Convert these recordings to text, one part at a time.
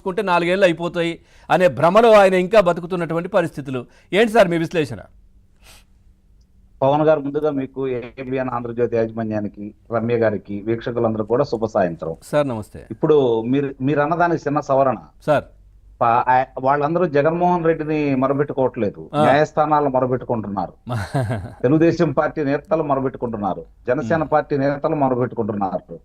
చూసుకుంటే 4 ఏళ్ళు అయిపోతాయి అనే భ్రమలో ఆయన ఇంకా బతుకుతున్నటువంటి పరిస్థితులు. ఏంటి సార్ మీ విశ్లేషణ? పవన్ గారు, ముందుగా మీకు ఏబిఎన్ ఆంధ్రజ్యోతి యాజమాన్యానికి, రమ్య గారికి, వీక్షకులందరూ కూడా శుభ సాయంత్రం సార్. నమస్తే. ఇప్పుడు మీరు అన్నదానికి చిన్న సవరణ సార్. వాళ్ళందరూ జగన్మోహన్ రెడ్డిని మొరబెట్టుకోవట్లేదు, న్యాయస్థానాలను మొరబెట్టుకుంటున్నారు. తెలుగుదేశం పార్టీ నేతలు మొరబెట్టుకుంటున్నారు, జనసేన పార్టీ నేతలు మొరబెట్టుకుంటున్నారు,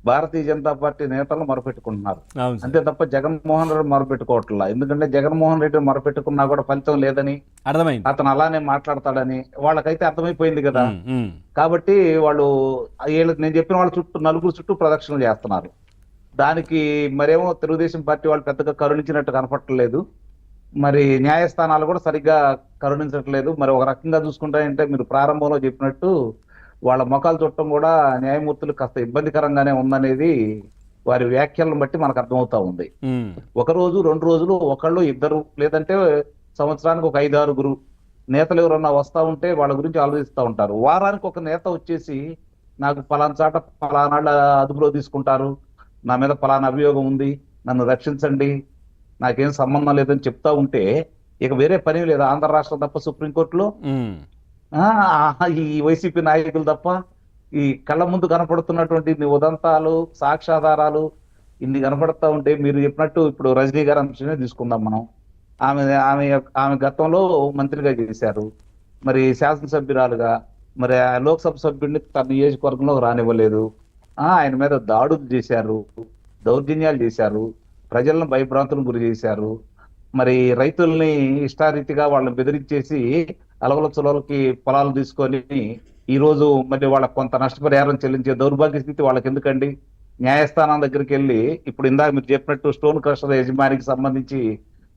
భారతీయ జనతా పార్టీ నేతలు మొరపెట్టుకుంటున్నారు. అంతే తప్ప జగన్మోహన్ రెడ్డి మొరపెట్టుకోవట్లా. ఎందుకంటే జగన్మోహన్ రెడ్డి మొరపెట్టుకున్నా కూడా ఫలితం లేదని అర్థమైంది, అతను అలానే మాట్లాడతాడని వాళ్ళకైతే అర్థమైపోయింది కదా. కాబట్టి వాళ్ళు నేను చెప్పిన వాళ్ళ చుట్టూ నలుగురు చుట్టూ ప్రదక్షిణలు చేస్తున్నారు. దానికి మరేమో తెలుగుదేశం పార్టీ వాళ్ళు పెద్దగా కరుణించినట్టు కనపడలేదు, మరి న్యాయస్థానాలు కూడా సరిగ్గా కరుణించట్లేదు. మరి ఒక రకంగా చూసుకుంటారంటే మీరు ప్రారంభంలో చెప్పినట్టు వాళ్ళ మొఖాలు చుట్టం కూడా న్యాయమూర్తులు కాస్త ఇబ్బందికరంగానే ఉందనేది వారి వ్యాఖ్యలను బట్టి మనకు అర్థమవుతా ఉంది. ఒక రోజు 2 రోజులు ఒకళ్ళు ఇద్దరు, లేదంటే సంవత్సరానికి ఒక 5-6 నేతలు ఎవరన్నా వస్తా ఉంటే వాళ్ళ గురించి ఆలోచిస్తూ ఉంటారు. వారానికి ఒక నేత వచ్చేసి నాకు పలానా చాట పలానాళ్ళ అదుపులో తీసుకుంటారు, నా మీద పలానా అభియోగం ఉంది, నన్ను రక్షించండి, నాకేం సంబంధం లేదని చెప్తా ఉంటే ఇక వేరే పని లేదు ఆంధ్ర రాష్ట్రం తప్ప, సుప్రీంకోర్టులో ఈ వైసీపీ నాయకులు తప్ప, ఈ కళ్ళ ముందు కనపడుతున్నటువంటి ఇన్ని ఉదంతాలు, సాక్ష్యాధారాలు ఇన్ని కనపడతా ఉంటే, మీరు చెప్పినట్టు ఇప్పుడు రజనీ గారి అంశమే తీసుకుందాం మనం. ఆమె గతంలో మంత్రిగా చేశారు, మరి శాసనసభ్యురాలుగా, మరి లోక్సభ సభ్యుడిని తన నియోజకవర్గంలో రానివ్వలేదు, ఆయన మీద దాడులు చేశారు, దౌర్జన్యాలు చేశారు, ప్రజలను భయభ్రాంతులకు గురి చేశారు, మరి రైతుల్ని ఇష్టారీతిగా వాళ్ళని బెదిరించేసి అలవల చులవలకి పొలాలు తీసుకొని ఈ రోజు మరి వాళ్ళకి కొంత నష్టపరిహారం చెల్లించే దౌర్భాగ్య స్థితి వాళ్ళకి ఎందుకండి? న్యాయస్థానం దగ్గరికి వెళ్ళి ఇప్పుడు ఇందాక మీరు చెప్పినట్టు స్టోన్ క్రషర్ యజమానికి సంబంధించి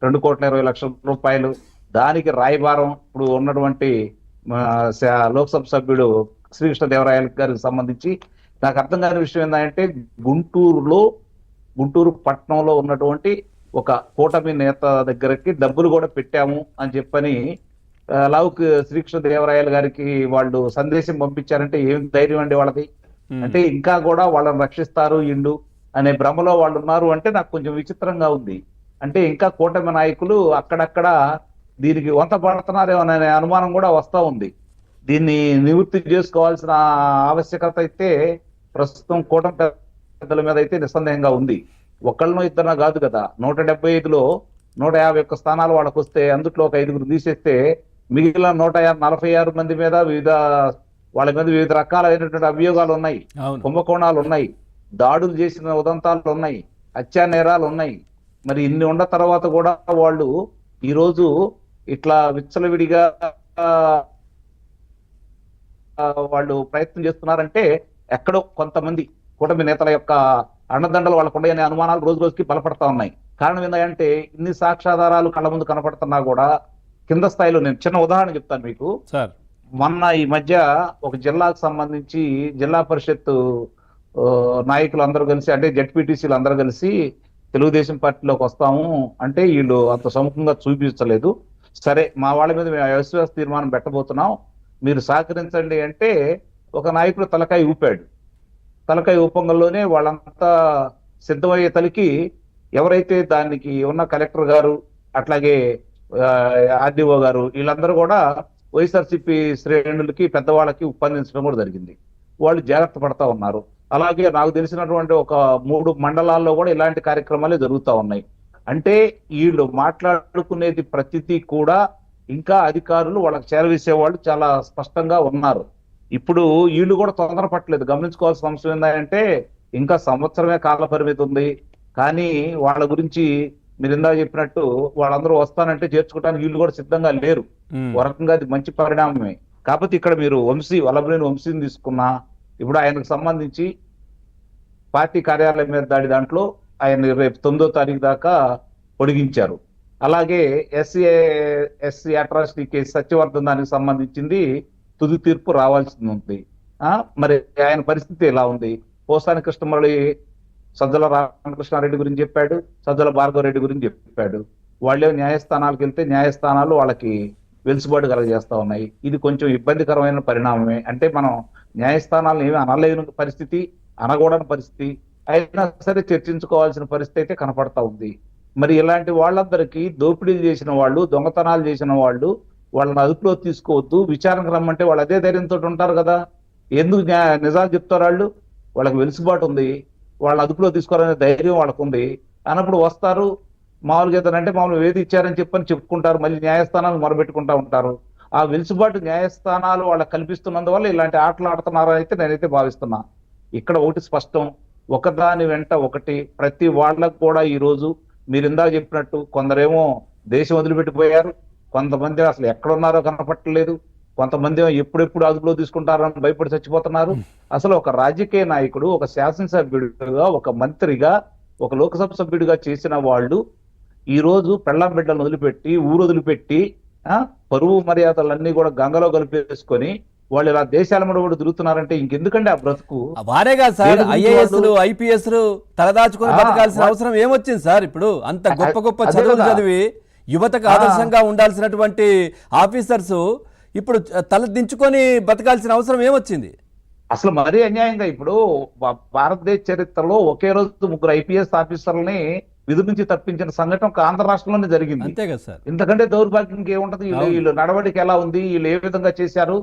2,20,00,000 దానికి రాయబారం ఇప్పుడు ఉన్నటువంటి లోక్సభ సభ్యుడు శ్రీకృష్ణదేవరాయల గారికి సంబంధించి నాకు అర్థం కాని విషయం ఏంటంటే, గుంటూరు పట్టణంలో ఉన్నటువంటి ఒక కూటమి నేత దగ్గరకి డబ్బులు కూడా పెట్టాము అని చెప్పని లావుక్ శ్రీకృష్ణదేవరాయల గారికి వాళ్ళు సందేశం పంపించారంటే ఏం ధైర్యం అండి వాళ్ళది? అంటే ఇంకా కూడా వాళ్ళని రక్షిస్తారు ఇండు అనే భ్రమలో వాళ్ళు ఉన్నారు అంటే నాకు కొంచెం విచిత్రంగా ఉంది. అంటే ఇంకా కూటమి నాయకులు అక్కడక్కడ దీనికి వంత పడుతున్నారేమో అనే అనుమానం కూడా వస్తా ఉంది. దీన్ని నివృత్తి చేసుకోవాల్సిన ఆవశ్యకత అయితే ప్రస్తుతం కూటమి పెద్దల మీద అయితే నిస్సందేహంగా ఉంది. ఒకళ్ళనో ఇద్దరు కాదు కదా, 175లో 151 స్థానాలు వాళ్ళకు వస్తే అందుట్లో ఒక 5 తీసేస్తే మిగిలిన 146 మంది మీద వాళ్ళ మీద వివిధ రకాలైనటువంటి అభియోగాలు ఉన్నాయి, కుంభకోణాలు ఉన్నాయి, దాడులు చేసిన ఉదంతాలు ఉన్నాయి, హత్యా నేరాలు ఉన్నాయి. మరి ఇన్ని ఉన్న తర్వాత కూడా వాళ్ళు ఈరోజు ఇట్లా విచ్చలవిడిగా వాళ్ళు ప్రయత్నం చేస్తున్నారంటే ఎక్కడో కొంతమంది కూటమి నేతల యొక్క అండదండలు వాళ్ళకు ఉన్నాయనే అనుమానాలు రోజు రోజుకి బలపడతా ఉన్నాయి. కారణం ఏంటంటే ఇన్ని సాక్ష్యాధారాలు కళ్ళ ముందు కనపడుతున్నా కూడా కింద స్థాయిలో, నేను చిన్న ఉదాహరణ చెప్తాను మీకు. మొన్న ఈ మధ్య ఒక జిల్లాకు సంబంధించి జిల్లా పరిషత్ నాయకులు అందరూ కలిసి, అంటే జెడ్పీటీసీలు అందరూ కలిసి తెలుగుదేశం పార్టీలోకి వస్తాము అంటే వీళ్ళు అంత సముఖంగా చూపించలేదు. సరే మా వాళ్ళ మీద మేము అవిశ్వాస తీర్మానం పెట్టబోతున్నాం, మీరు సహకరించండి అంటే ఒక నాయకుడు తలకాయ ఊపాడు. తలకాయ ఊపంగంలోనే వాళ్ళంతా సిద్ధమయ్యే తలకి ఎవరైతే దానికి ఉన్న కలెక్టర్ గారు, అట్లాగే ఆర్డీఓ గారు, వీళ్ళందరూ కూడా వైఎస్ఆర్సీపీ శ్రేణులకి పెద్దవాళ్ళకి ఉప్పందించడం కూడా జరిగింది. వాళ్ళు జాగ్రత్త పడతా ఉన్నారు. అలాగే నాకు తెలిసినటువంటి ఒక 3 మండలాల్లో కూడా ఇలాంటి కార్యక్రమాలే జరుగుతూ ఉన్నాయి. అంటే వీళ్ళు మాట్లాడుకునేది ప్రతిదీ కూడా ఇంకా అధికారులు వాళ్ళకి చేరవేసేవాళ్ళు చాలా స్పష్టంగా ఉన్నారు. ఇప్పుడు వీళ్ళు కూడా తొందరపట్టలేదు. గమనించుకోవాల్సిన అంశం ఏంటంటే ఇంకా సంవత్సరమే కాల పరిమితి ఉంది, కానీ వాళ్ళ గురించి మీరు ఇందాక చెప్పినట్టు వాళ్ళందరూ వస్తానంటే చేర్చుకోవడానికి వీళ్ళు కూడా సిద్ధంగా లేరు. ఒక రకంగా అది మంచి పరిణామమే. కాకపోతే ఇక్కడ మీరు వల్లభనేని వంశీని తీసుకున్నా, ఇప్పుడు ఆయనకు సంబంధించి పార్టీ కార్యాలయం మీద దాంట్లో ఆయన రేపు 9వ తారీఖు దాకా పొడిగించారు. అలాగే ఎస్సీ అట్రాసిటీ కేసు సత్యవర్ధన్ దానికి సంబంధించింది తుది తీర్పు రావాల్సింది ఉంది. మరి ఆయన పరిస్థితి ఎలా ఉంది? పోసాని కృష్ణమురళి సజ్జల రామకృష్ణారెడ్డి గురించి చెప్పాడు, సజ్జల భార్గవ రెడ్డి గురించి చెప్పాడు. వాళ్ళే న్యాయస్థానాలకు వెళ్తే న్యాయస్థానాలు వాళ్ళకి వెలుసుబాటు కలగజేస్తా ఉన్నాయి. ఇది కొంచెం ఇబ్బందికరమైన పరిణామమే. అంటే మనం న్యాయస్థానాలను ఏమీ అనలేని పరిస్థితి, అనకూడని పరిస్థితి అయినా సరే చర్చించుకోవాల్సిన పరిస్థితి అయితే కనపడతా ఉంది. మరి ఇలాంటి వాళ్ళందరికీ దోపిడీలు చేసిన వాళ్ళు, దొంగతనాలు చేసిన వాళ్ళు, వాళ్ళని అదుపులో తీసుకోవద్దు, విచారణకు రమ్మంటే వాళ్ళు అదే ధైర్యంతో ఉంటారు కదా. ఎందుకు నిజాలు చెప్తారు వాళ్ళు? వాళ్ళకి వెలుసుబాటు ఉంది, వాళ్ళని అదుపులో తీసుకోవాలనే ధైర్యం వాళ్ళకు ఉంది. అన్నప్పుడు వస్తారు, మామూలుగా ఏదనంటే మామూలు ఏది ఇచ్చారని చెప్పని చెప్పుకుంటారు, మళ్ళీ న్యాయస్థానాలు మొరబెట్టుకుంటా ఉంటారు. ఆ వెలుసుబాటు న్యాయస్థానాలు వాళ్ళకి కల్పిస్తున్నందువల్ల ఇలాంటి ఆటలు ఆడుతున్నారని అయితే నేనైతే భావిస్తున్నా. ఇక్కడ ఒకటి స్పష్టం, ఒకదాని వెంట ఒకటి ప్రతి వాళ్ళకు కూడా ఈ రోజు మీరు ఇందాక చెప్పినట్టు కొందరేమో దేశం వదిలిపెట్టిపోయారు, కొంతమంది అసలు ఎక్కడున్నారో కనపట్టలేదు, కొంతమంది ఎప్పుడెప్పుడు అదుపులో తీసుకుంటారని భయపడి చచ్చిపోతున్నారు. అసలు ఒక రాజకీయ నాయకుడు, ఒక శాసనసభ్యుడిగా, ఒక మంత్రిగా, ఒక లోక్సభ సభ్యుడిగా చేసిన వాళ్ళు ఈ రోజు పెళ్ళాం బిడ్డలను వదిలిపెట్టి, ఊరు వదిలిపెట్టి, పరువు మర్యాదలన్నీ కూడా గంగలో కలిపేసుకొని వాళ్ళు ఇలా దేశాల మీద కూడా తిరుగుతున్నారంటే ఇంకెందుకండి ఆ బ్రతుకు? వారే కాదు సార్, ఐఏఎస్లు ఐపీఎస్లు తలదాచుకొని బతకాల్సిన అవసరం ఏమొచ్చింది సార్? ఇప్పుడు అంత గొప్ప గొప్ప చదువులు చదివి యువతకు ఆదర్శంగా ఉండాల్సినటువంటి ఆఫీసర్స్ ఇప్పుడు తల దించుకొని బతకాల్సిన అవసరం ఏమొచ్చింది? అసలు మరీ అన్యాయంగా ఇప్పుడు భారతదేశ చరిత్రలో ఒకే రోజు 3 ఐపీఎస్ ఆఫీసర్లని విధి నుంచి తప్పించిన సంఘటన ఒక ఆంధ్ర రాష్ట్రంలోనే జరిగింది. అంతే కదా సార్. ఇంతకంటే దౌర్భాగ్యం ఏముంటది? వీళ్ళు నడవడిక ఎలా ఉంది, వీళ్ళు ఏ విధంగా చేశారు,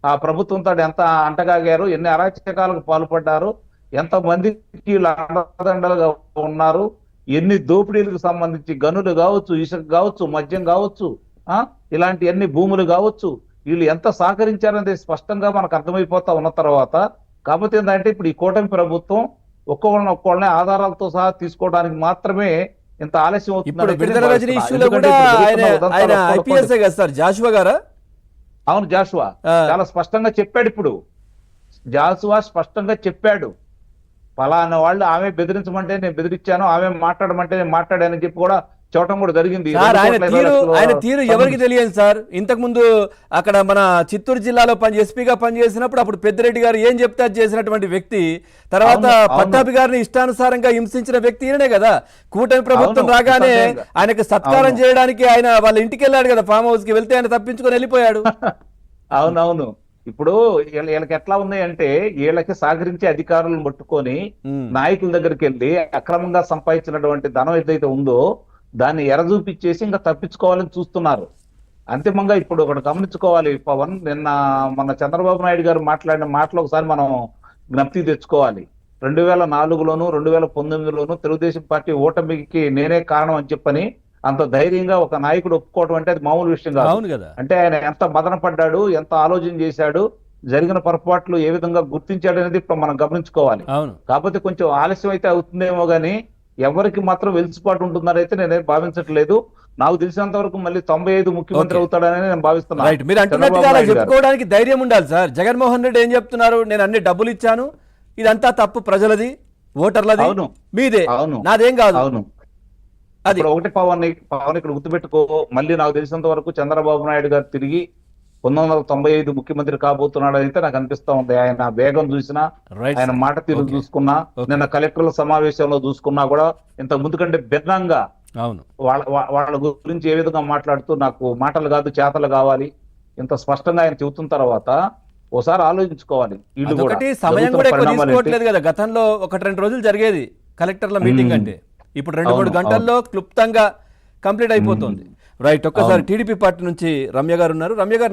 ఆ ప్రభుత్వంతో ఎంత అంటగాగారు, ఎన్ని అరాచకాలకు పాల్పడ్డారు, ఎంత మందికి వీళ్ళు అండదండలుగా ఉన్నారు, ఎన్ని దోపిడీలకు సంబంధించి గనులు కావచ్చు, ఇసుక కావచ్చు, మద్యం కావచ్చు, ఇలాంటి అన్ని భూములు కావచ్చు, వీళ్ళు ఎంత సహకరించారనేది స్పష్టంగా మనకు అర్థమైపోతా ఉన్న తర్వాత, కాకపోతే ఏంటంటే ఇప్పుడు ఈ కూటమి ప్రభుత్వం ఒక్కొక్కళ్ళని ఆధారాలతో సహా తీసుకోవడానికి మాత్రమే ఇంత ఆలస్యం ఇప్పుడు విడుదల రజనీ ఇష్యూలో కూడా ఆయన ఐపీఎస్ కదా సార్, జాషువా గారా? అవును, జాషువా చాలా స్పష్టంగా చెప్పాడు. ఇప్పుడు జాషువా స్పష్టంగా చెప్పాడు, ఫలానా వాళ్ళు ఆమె బెదిరించమంటే నేను బెదిరించాను, ఆమె మాట్లాడమంటే నేను మాట్లాడానని చెప్పి కూడా చూడటం కూడా జరిగింది. ఆయన తీరు ఎవరికి తెలియదు సార్. ఇంతకు ముందు అక్కడ మన చిత్తూరు జిల్లాలో ఎస్పీగా పనిచేసినప్పుడు అప్పుడు పెద్దిరెడ్డి గారు ఏం చెప్తే అది చేసినటువంటి వ్యక్తి, తర్వాత పట్టాభి గారిని ఇష్టానుసారంగా హింసించిన వ్యక్తి ఈయనే కదా. కూటమి ప్రభుత్వం రాగానే ఆయనకు సత్కారం చేయడానికి ఆయన వాళ్ళ ఇంటికి వెళ్ళాడు కదా, ఫామ్ హౌస్ కి వెళ్తే ఆయన తప్పించుకొని వెళ్ళిపోయాడు. అవునవును. ఇప్పుడు వీళ్ళకి ఎట్లా ఉన్నాయి అంటే, వీళ్ళకి సహకరించే అధికారులను పట్టుకొని నాయకుల దగ్గరికి వెళ్ళి అక్రమంగా సంపాదించినటువంటి ధనం ఏదైతే ఉందో దాన్ని ఎరచూపిచ్చేసి ఇంకా తప్పించుకోవాలని చూస్తున్నారు. అంతిమంగా ఇప్పుడు ఒకటి గమనించుకోవాలి పవన్, మన చంద్రబాబు నాయుడు గారు మాట్లాడిన మాటలు ఒకసారి మనం జ్ఞప్తి తెచ్చుకోవాలి. 2004లోను 2019లోను తెలుగుదేశం పార్టీ ఓటమికి నేనే కారణం అని చెప్పని అంత ధైర్యంగా ఒక నాయకుడు ఒప్పుకోవడం అంటే అది మామూలు విషయం కాదు. అంటే ఆయన ఎంత మదన పడ్డాడు, ఎంత ఆలోచన చేశాడు, జరిగిన పొరపాట్లు ఏ విధంగా గుర్తించాడు అనేది ఇప్పుడు మనం గమనించుకోవాలి. కాకపోతే కొంచెం ఆలస్యం అయితే అవుతుందేమో గానీ ఎవరికి మాత్రం వెలుసుబాటు ఉంటుందనైతే నేనేం భావించట్లేదు. నాకు తెలిసినంత వరకు మళ్ళీ 95 ముఖ్యమంత్రి అవుతాడని నేను భావిస్తున్నాను. మీరు అంటున్నట్టుగా చెప్పుకోవడానికి ధైర్యం ఉండాలి సార్. జగన్మోహన్ రెడ్డి ఏం చెప్తున్నారు, నేను అన్ని డబ్బులు ఇచ్చాను, ఇదంతా తప్పు ప్రజలది, ఓటర్లది, మీదే, నాదేం కాదు. అవును, అది ఒకటి పవన్ ఇక్కడ గుర్తుపెట్టుకో. మళ్ళీ నాకు తెలిసినంత వరకు చంద్రబాబు నాయుడు గారు తిరిగి 1995 ముఖ్యమంత్రి కాబోతున్నాడు అయితే నాకు అనిపిస్తా ఉంది. ఆయన వేగం చూసినా, ఆయన మాట తీరు చూసుకున్నా, నిన్న కలెక్టర్ల సమావేశంలో చూసుకున్నా కూడా ఇంత ముందు కంటే భిన్నంగా వాళ్ళ గురించి ఏ విధంగా మాట్లాడుతూ నాకు మాటలు కాదు చేతలు కావాలి ఇంత స్పష్టంగా ఆయన చెబుతున్న తర్వాత ఓసారి ఆలోచించుకోవాలి. సమయం కూడా ఎక్కువ తీసుకోవట్లేదు కదా. గతంలో 1-2 రోజులు జరిగేది కలెక్టర్ల మీటింగ్ అంటే, ఇప్పుడు 2-3 గంటల్లో క్లుప్తంగా కంప్లీట్ అయిపోతుంది. రైట్. ఒక్కసారి టీడీపీ పార్టీ నుంచి రమ్య గారు ఉన్నారు. రమ్య గారు